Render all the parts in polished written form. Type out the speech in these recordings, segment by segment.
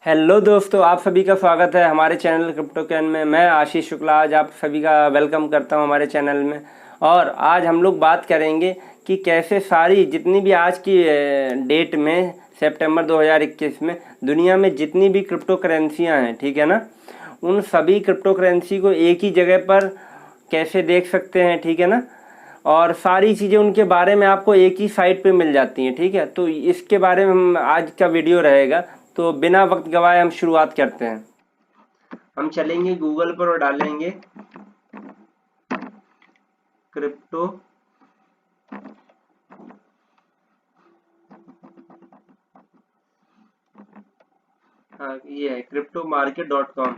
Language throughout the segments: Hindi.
हेलो दोस्तों, आप सभी का स्वागत है हमारे चैनल क्रिप्टो कैन में। मैं आशीष शुक्ला आज आप सभी का वेलकम करता हूं हमारे चैनल में। और आज हम लोग बात करेंगे कि कैसे सारी जितनी भी आज की डेट में सितंबर 2021 में दुनिया में जितनी भी क्रिप्टो करेंसियाँ हैं, ठीक है ना, उन सभी क्रिप्टो करेंसी को एक ही जगह पर कैसे देख सकते हैं, ठीक है ना। और सारी चीज़ें उनके बारे में आपको एक ही साइट पे मिल जाती हैं, ठीक है। तो इसके बारे में हम आज का वीडियो रहेगा। तो बिना वक्त गवाए हम शुरुआत करते हैं। हम चलेंगे गूगल पर और डालेंगे क्रिप्टो हाँ, ये है cryptomarket.com।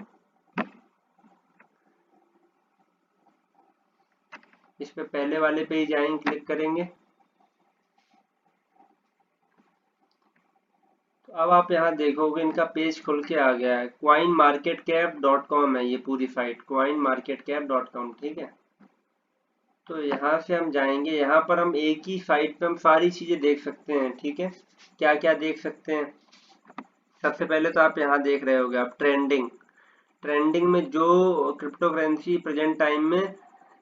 इस पे पहले वाले पे ही जाएंगे, क्लिक करेंगे। तो अब आप यहाँ देखोगे इनका पेज खुल के आ गया है। coinmarketcap.com है ये पूरी साइट, coinmarketcap.com, ठीक है। तो यहाँ से हम जाएंगे, यहाँ पर हम एक ही साइट पे हम सारी चीजें देख सकते हैं, ठीक है। क्या क्या देख सकते हैं, सबसे पहले तो आप यहाँ देख रहे होगे आप ट्रेंडिंग। ट्रेंडिंग में जो क्रिप्टो करेंसी प्रेजेंट टाइम में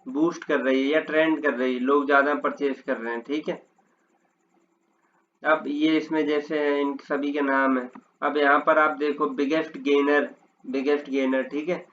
बूस्ट कर रही है या ट्रेंड कर रही है, लोग ज्यादा परचेज कर रहे हैं, ठीक है। अब ये इसमें जैसे इन सभी के नाम है। अब यहाँ पर आप देखो बिगेस्ट गेनर, ठीक है।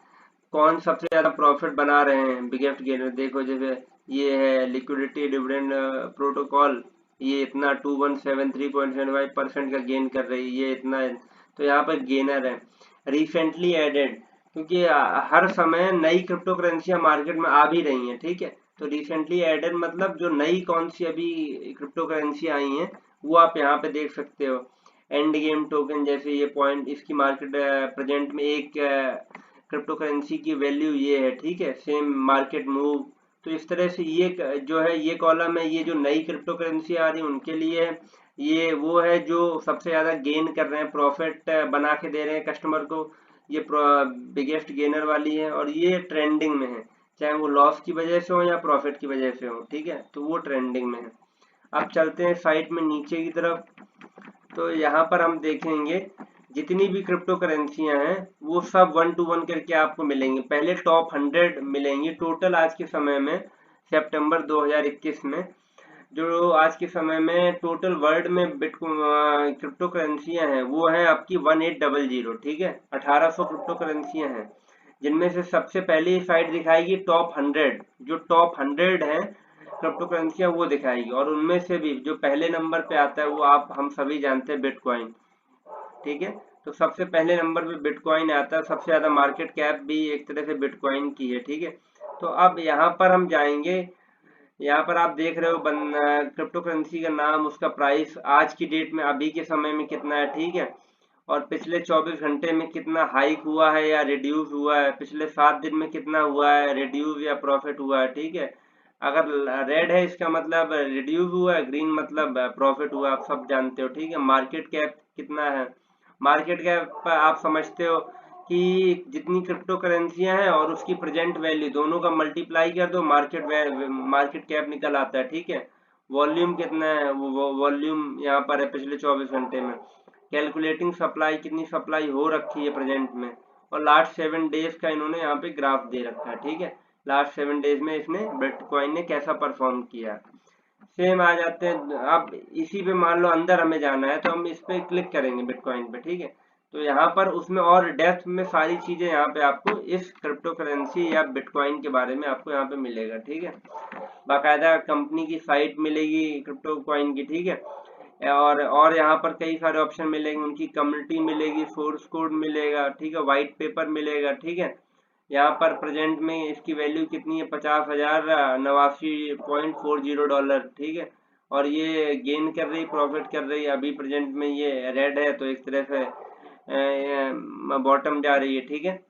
कौन सबसे ज्यादा प्रॉफिट बना रहे हैं, बिगेस्ट गेनर देखो। जैसे ये है लिक्विडिटी डिविडेंड प्रोटोकॉल, ये इतना 2173.75% का गेन कर रही है, ये इतना है। तो यहाँ पर गेनर है। रिसेंटली एडेड, क्योंकि हर समय नई क्रिप्टो करेंसियां मार्केट में आ भी रही हैं, ठीक है। तो रिसेंटली एडेड मतलब जो नई कौन सी अभी क्रिप्टो करेंसी आई हैं वो आप यहाँ पे देख सकते हो। एंड गेम टोकन, जैसे ये पॉइंट इसकी मार्केट प्रेजेंट में एक क्रिप्टो करेंसी की वैल्यू ये है, ठीक है। Same market move. तो इस तरह से ये जो है ये कॉलम है, ये जो नई क्रिप्टो करेंसी आ रही है उनके लिए है। ये वो है जो सबसे ज्यादा गेन कर रहे हैं, प्रॉफिट बना के दे रहे हैं कस्टमर को। ये बिगेस्ट गेनर वाली है और ये ट्रेंडिंग में है, चाहे वो लॉस की वजह से हो या प्रॉफिट की वजह से हो, ठीक है। तो वो ट्रेंडिंग में है। अब चलते हैं साइट में नीचे की तरफ। तो यहाँ पर हम देखेंगे जितनी भी क्रिप्टो करेंसियां हैं वो सब 1 to 1 करके आपको मिलेंगी। पहले टॉप 100 मिलेंगी टोटल आज के समय में, सितंबर 2021 में। जो आज के समय में टोटल वर्ल्ड में बिटकॉइन क्रिप्टो करेंसियां हैं वो है आपकी 1800, ठीक है। 1800 क्रिप्टो करेंसियां हैं, जिनमें से सबसे पहली साइट दिखाएगी टॉप 100। जो टॉप 100 है क्रिप्टो करेंसियां वो दिखाएगी, और उनमें से भी जो पहले नंबर पे आता है वो आप हम सभी जानते हैं, बिटकॉइन, ठीक है। तो सबसे पहले नंबर पे बिटकॉइन आता है, सबसे ज्यादा मार्केट कैप भी एक तरह से बिटकॉइन की है, ठीक है। तो अब यहाँ पर हम जाएंगे, यहाँ पर आप देख रहे हो क्रिप्टो करेंसी का नाम, उसका प्राइस आज की डेट में अभी के समय में कितना है, ठीक है। और पिछले 24 घंटे में कितना हाइक हुआ है या रिड्यूस हुआ है, पिछले 7 दिन में कितना हुआ है, रिड्यूस या प्रॉफिट हुआ है, ठीक है। अगर रेड है इसका मतलब रिड्यूस हुआ है, ग्रीन मतलब प्रॉफिट हुआ, आप सब जानते हो, ठीक है। मार्केट कैप कितना है, मार्केट कैप आप समझते हो कि जितनी क्रिप्टो करेंसियां हैं और उसकी प्रेजेंट वैल्यू दोनों का मल्टीप्लाई कर दो, मार्केट कैप निकल आता है, ठीक है। वॉल्यूम कितना है, वो वॉल्यूम यहाँ पर है पिछले 24 घंटे में। कैलकुलेटिंग सप्लाई, कितनी सप्लाई हो रखी है प्रेजेंट में। और लास्ट 7 डेज का इन्होंने यहाँ पे ग्राफ दे रखा है, ठीक है। लास्ट 7 डेज में इसने बिटकॉइन ने कैसा परफॉर्म किया। सेम आ जाते हैं। अब इसी पे मान लो अंदर हमें जाना है तो हम इस पे क्लिक करेंगे बिटकॉइन पे, ठीक है। तो यहाँ पर उसमें और डेप्थ में सारी चीजें यहाँ पे आपको इस क्रिप्टो करेंसी या बिटकॉइन के बारे में आपको यहाँ पे मिलेगा, ठीक है। बाकायदा कंपनी की साइट मिलेगी क्रिप्टो कॉइन की, ठीक है। और यहाँ पर कई सारे ऑप्शन मिलेंगे, उनकी कम्युनिटी मिलेगी, सोर्स कोड मिलेगा, ठीक है, व्हाइट पेपर मिलेगा, ठीक है। यहाँ पर प्रेजेंट में इसकी वैल्यू कितनी है, 50,089.40 डॉलर, ठीक है। और ये गेन कर रही, प्रॉफिट कर रही है, अभी प्रेजेंट में ये रेड है तो एक तरह से बॉटम जा रही है, ठीक है।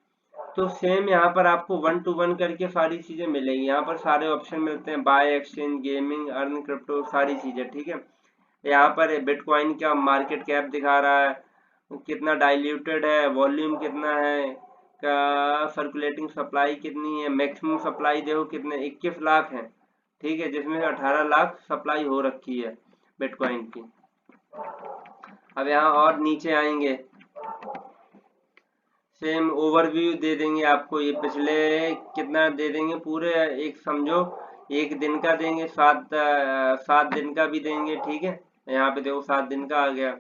तो सेम यहाँ पर आपको 1 to 1 करके सारी चीजें मिलेंगी। यहाँ पर सारे ऑप्शन मिलते हैं, buy, exchange, gaming, earn crypto, सारी चीजें, ठीक है। यहाँ पर बिटकॉइन का मार्केट कैप दिखा रहा है, कितना डाइल्यूटेड है, वॉल्यूम कितना है, का सर्कुलेटिंग सप्लाई कितनी है, मैक्सिमम सप्लाई देखो कितने 21 लाख है, ठीक है, जिसमें 18 लाख सप्लाई हो रखी है बिटकॉइन की। अब यहाँ और नीचे आएंगे सेम ओवरव्यू दे देंगे आपको, ये पिछले कितना दे देंगे पूरे, एक समझो एक दिन का देंगे, 7 दिन का भी देंगे, ठीक है। यहाँ पे देखो 7 दिन का आ गया,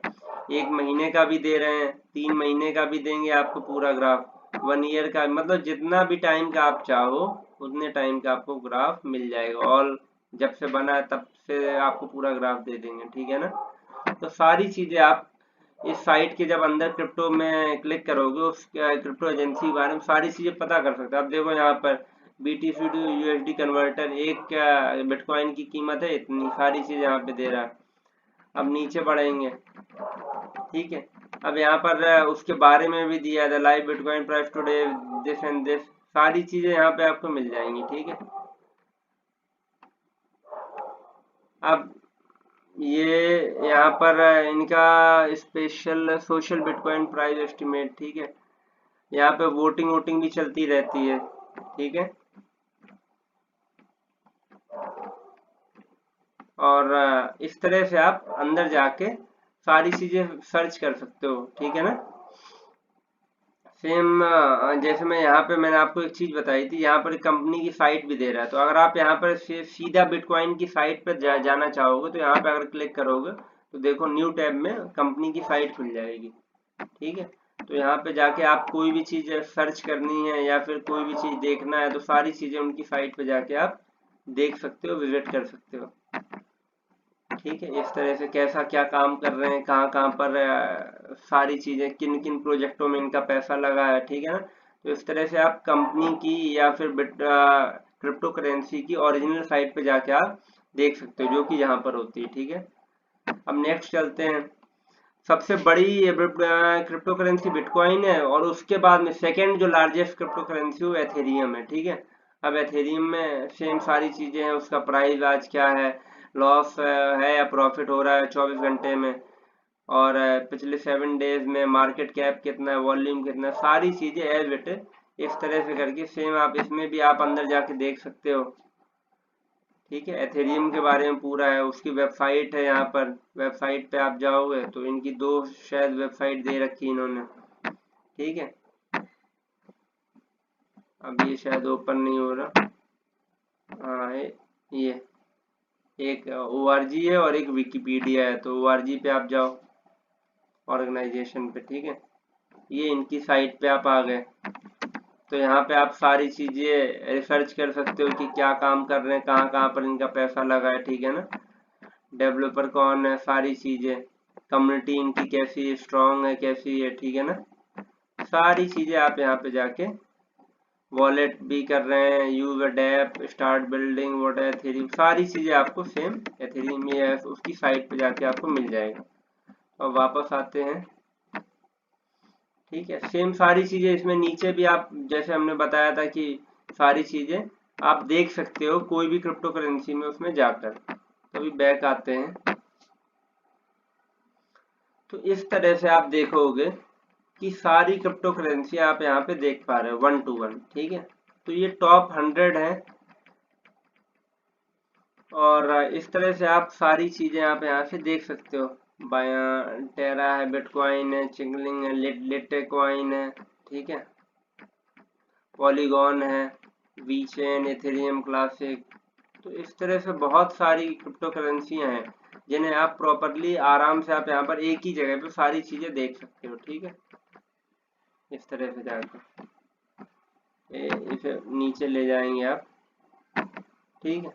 1 महीने का भी दे रहे हैं, 3 महीने का भी देंगे आपको पूरा ग्राफ, 1 ईयर का, मतलब जितना भी टाइम का आप चाहो उतने टाइम का आपको ग्राफ मिल जाएगा। ऑल जब से बना है तब से आपको पूरा ग्राफ दे देंगे, ठीक है ना। तो सारी चीजें आप इस साइट के जब अंदर क्रिप्टो में क्लिक करोगे, उस क्रिप्टो एजेंसी के बारे में सारी चीजें पता कर सकते हो। अब देखो यहाँ पर BTC टू USD कन्वर्टर, एक बिटकॉइन की कीमत है इतनी, सारी चीजें यहाँ पे दे रहा है। अब नीचे बढ़ेंगे, ठीक है। अब यहाँ पर उसके बारे में भी दिया है, live bitcoin price today, this and this, सारी चीजें यहाँ पे आपको मिल जाएंगी, ठीक है। अब ये यहाँ पर इनका special social bitcoin price estimate, ठीक है। यहाँ पे वोटिंग वोटिंग भी चलती रहती है, ठीक है। और इस तरह से आप अंदर जाके सारी चीजें सर्च कर सकते हो, ठीक है ना। सेम जैसे मैं यहाँ पे मैंने आपको एक चीज बताई थी, यहाँ पर कंपनी की साइट भी दे रहा है। तो अगर आप यहाँ पर सीधा बिटकॉइन की साइट पर जाना चाहोगे तो यहाँ पे अगर क्लिक करोगे तो देखो न्यू टैब में कंपनी की साइट खुल जाएगी, ठीक है। तो यहाँ पे जाके आप कोई भी चीज सर्च करनी है या फिर कोई भी चीज देखना है तो सारी चीजें उनकी साइट पे जाके आप देख सकते हो, विजिट कर सकते हो, ठीक है। इस तरह से कैसा क्या काम कर रहे हैं, कहाँ कहाँ पर सारी चीजें, किन किन प्रोजेक्टों में इनका पैसा लगा है, ठीक है ना। तो इस तरह से आप कंपनी की या फिर क्रिप्टो करेंसी की ओरिजिनल साइट पे जाके आप देख सकते हो, जो कि यहाँ पर होती है, ठीक है। अब नेक्स्ट चलते हैं। सबसे बड़ी क्रिप्टो करेंसी बिटकॉइन है और उसके बाद में सेकेंड जो लार्जेस्ट क्रिप्टो करेंसी वो एथेरियम है, ठीक है। अब एथेरियम में सेम सारी चीजें हैं, उसका प्राइस आज क्या है, लॉस है या प्रॉफिट हो रहा है 24 घंटे में, और पिछले 7 डेज में मार्केट कैप कितना है, वॉल्यूम कितना है, सारी चीजें एज इट इज इस तरह से करके सेम आप इसमें भी आप अंदर जाके देख सकते हो, ठीक है। एथेरियम के बारे में पूरा है, उसकी वेबसाइट है, यहाँ पर वेबसाइट पे आप जाओगे तो इनकी 2 शायद वेबसाइट दे रखी इन्होंने, ठीक है। अब ये शायद ओपन नहीं हो रहा, हाँ ये एक ORG है और एक विकिपीडिया है। तो ORG पे आप जाओ, ऑर्गेनाइजेशन पे, ठीक है। ये इनकी साइट पे आप आ गए, तो यहाँ पे आप सारी चीजें रिसर्च कर सकते हो कि क्या काम कर रहे हैं, कहाँ कहाँ पर इनका पैसा लगा है, ठीक है ना। डेवलपर कौन है, सारी चीजें, कम्युनिटी इनकी कैसी स्ट्रांग है, कैसी है, ठीक है ना। सारी चीजें आप यहाँ पे जाके वॉलेट भी कर रहे हैं, use dapp, start building, what है एथेरियम, सारी चीजें आपको सेम एथेरियम या उसकी साइट पे जाके आपको मिल जाएगा। और वापस आते हैं, ठीक है। सेम सारी चीजें इसमें नीचे भी आप, जैसे हमने बताया था कि सारी चीजें आप देख सकते हो कोई भी क्रिप्टो करेंसी में उसमें जाकर। तो अभी बैक आते हैं, तो इस तरह से आप देखोगे कि सारी क्रिप्टो करेंसी आप यहाँ पे देख पा रहे हो 1 to 1, ठीक है। तो ये टॉप 100 है और इस तरह से आप सारी चीजें आप यहाँ से देख सकते हो। टेरा है, बिटकॉइन है, चिंगलिंग है, लिटकॉइन है, ठीक है, पॉलीगॉन है, वीचेन, एथेरियम क्लासिक। तो इस तरह से बहुत सारी क्रिप्टो करेंसियां हैं जिन्हें आप प्रॉपरली आराम से आप यहाँ पर एक ही जगह पे सारी चीजें देख सकते हो, ठीक है। इस तरह से जाकर इसे नीचे ले जाएंगे आप, ठीक है।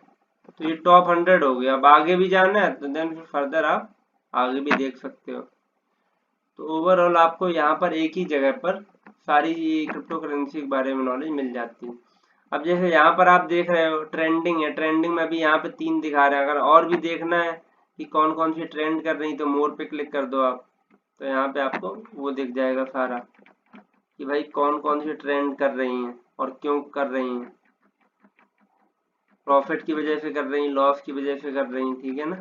तो ये टॉप 100 हो गया। अब आगे भी जाना है तो देन फिर फर्दर आप आगे भी देख सकते हो। तो ओवरऑल आपको यहाँ पर एक ही जगह पर सारी क्रिप्टो करेंसी के बारे में नॉलेज मिल जाती है। अब जैसे यहाँ पर आप देख रहे हो ट्रेंडिंग है, ट्रेंडिंग में भी यहाँ पे 3 दिखा रहे हैं। अगर और भी देखना है कि कौन कौन सी ट्रेंड कर रही तो मोर पे क्लिक कर दो आप, तो यहाँ पे आपको वो दिख जाएगा सारा कि भाई कौन कौन सी ट्रेंड कर रही हैं और क्यों कर रही हैं, प्रॉफिट की वजह से कर रही, लॉस की वजह से कर रही, ठीक है ना।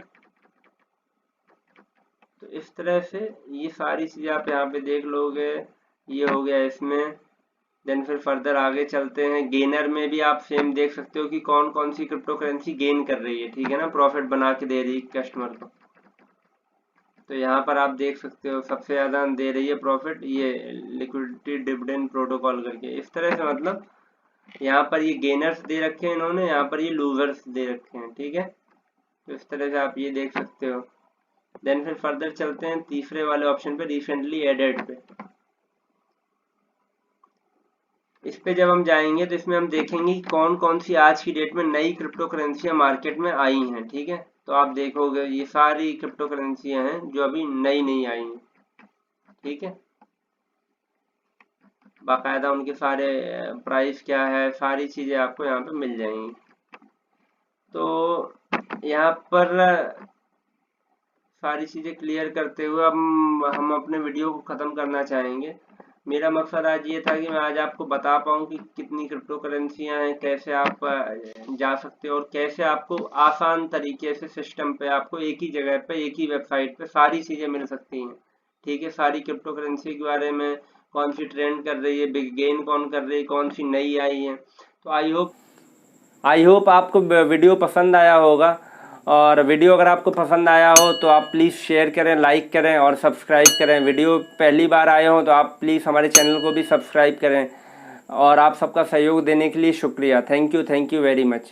तो इस तरह से ये सारी चीजें आप यहाँ पे देख लोगे। ये हो गया इसमें। देन फिर फर्दर आगे चलते हैं। गेनर में भी आप सेम देख सकते हो कि कौन कौन सी क्रिप्टो करेंसी गेन कर रही है, ठीक है ना, प्रॉफिट बना के दे रही है कस्टमर को। तो यहाँ पर आप देख सकते हो सबसे ज़्यादा दे रही है प्रॉफिट ये लिक्विडिटी डिविडेंड प्रोटोकॉल करके। इस तरह से मतलब यहाँ पर ये गेनर्स दे रखे हैं इन्होंने, यहाँ पर ये लूजर्स दे रखे हैं, ठीक है। तो इस तरह से आप ये देख सकते हो। देन फिर फर्दर चलते हैं तीसरे वाले ऑप्शन पे, रिसेंटली एडेड पे। इस पे जब हम जाएंगे तो इसमें हम देखेंगे कि कौन कौन सी आज की डेट में नई क्रिप्टो करेंसियां मार्केट में आई हैं, ठीक है। तो आप देखोगे ये सारी क्रिप्टो करेंसियां हैं जो अभी नई नई आई हैं, ठीक है। बाकायदा उनके सारे प्राइस क्या है, सारी चीजें आपको यहाँ पे मिल जाएंगी। तो यहाँ पर सारी चीजें क्लियर करते हुए हम अपने वीडियो को खत्म करना चाहेंगे। मेरा मकसद आज ये था कि मैं आज आपको बता पाऊँ कि कितनी क्रिप्टो करेंसियाँ हैं, कैसे आप जा सकते हो और कैसे आपको आसान तरीके से सिस्टम पे आपको एक ही जगह पे एक ही वेबसाइट पे सारी चीज़ें मिल सकती हैं, ठीक है। सारी क्रिप्टो करेंसी के बारे में, कौन सी ट्रेंड कर रही है, बिग गेन कौन कर रही है, कौन सी नई आई है। तो आई होप आपको वीडियो पसंद आया होगा। और वीडियो अगर आपको पसंद आया हो तो आप प्लीज़ शेयर करें, लाइक करें और सब्सक्राइब करें। वीडियो पहली बार आए हो तो आप प्लीज़ हमारे चैनल को भी सब्सक्राइब करें। और आप सबका सहयोग देने के लिए शुक्रिया। Thank you very much.